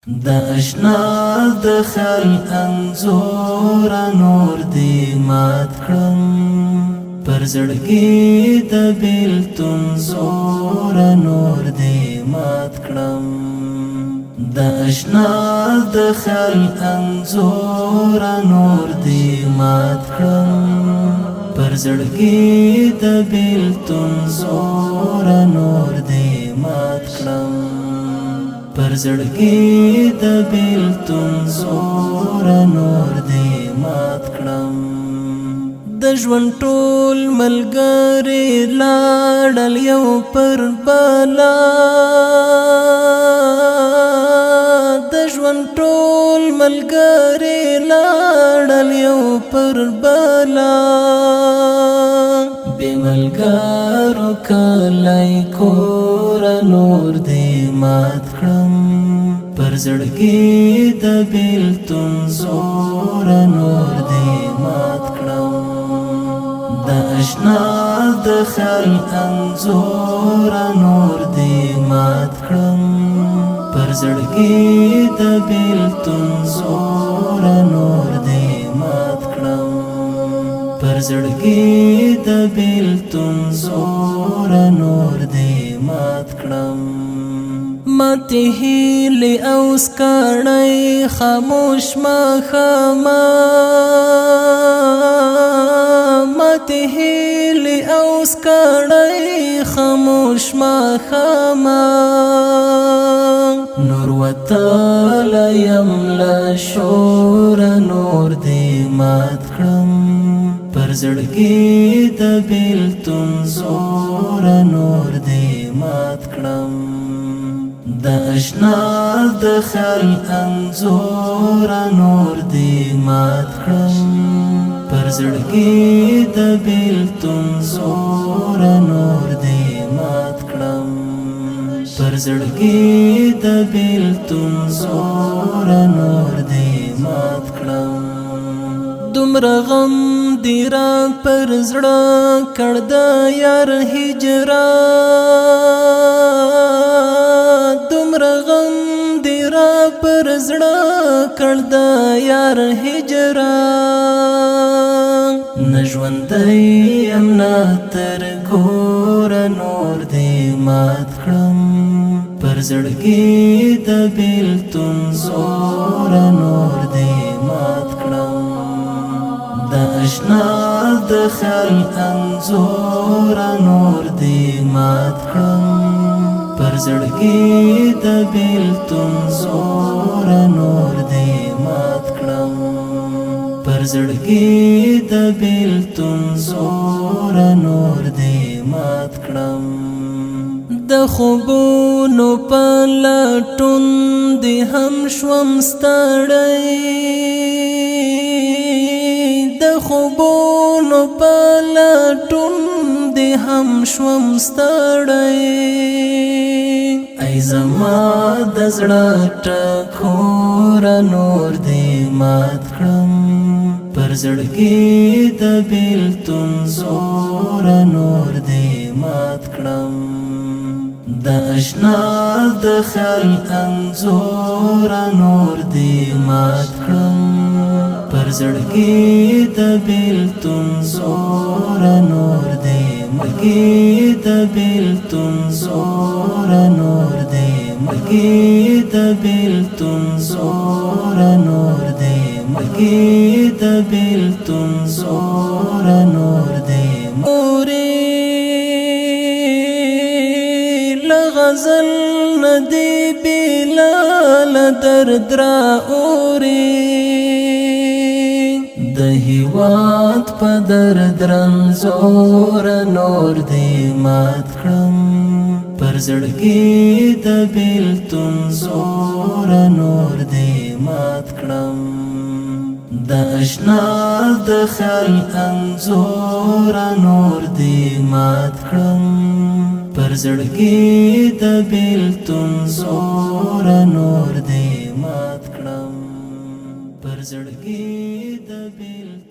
دا اشنا د خیال انزور نور دی مات کړم پر زړګي د بیلتون زور نور دی مات کړم دا اشنا د خیال انزور نور دی مات کړم پر زړګي د بیلتون زور نور دی مات کړم پر زړګي د بیلتون زور نور دی مات کړم د ژوند ټول ملګری لاړل یو پر بلا د ژوند ټول ملګری لاړل یو پر بلا بې ملګرو کلی کور نور دی مات کړم پر زړګي د بیلتون زور نور دی مات کړم د اشنا د خیال انزور نور دی مات کړم پر زړګي د بیلتون زور نور دی مات کړم پر زړګي د بیلتون زور نور دی مات کړم ماته هیلې او سکړی خاموش ماښاما ماته هیلې او سکړی خاموش ماښاما نور وتلی یم له شور نور دی مات کړم پر زړګي د بیلتون زور نور دی مات کړم د اشنا د خیال انزور نور دی مات کړم پر زړګي د بیلتون زور نور دی مات کړم پر زړګي د بیلتون زور نور دی مات کړم دومره غم دی را پر زړه کړ د یار هجران دومره غم دی را پر زړه کړ د یار هجران نه ژوندی یم نه تر کوره نور دی مات کړم پر زړګي د بیلتون زور نور دی مات کړم د اشنا د خیال انزور نور دی مات کړم پر زړګي د بیلتون زور نور دی مات کړم پر زړګي د بیلتون زور نور دی مات کړم د خوبونو په لټون دی هم شوم ستړی د خوبونو په لټون دی هم شوم ستړی ای زما د زړه ټکور نور دی مات کړم پر زړګي د بیلتون زور نور دی مات کړم د اشنا د خیال انزور نور دی مات کړم پر زړګي د بیلتون زور نور دی مګي د بیلتون زور نور دی مګي د بیلتون زور نور دی مګي د بیلتون زور نور دی موري لغزل ندی بلال درد را اوري د هیواد په درد رنځور نور دی مات کړم پر زړګي د بیلتون زور نور دی مات کړم د اشنا د خیال انزور نور دی مات کړم پر زړګي د بیلتون زور نور دی مات کړم پر زړګي د بیلتون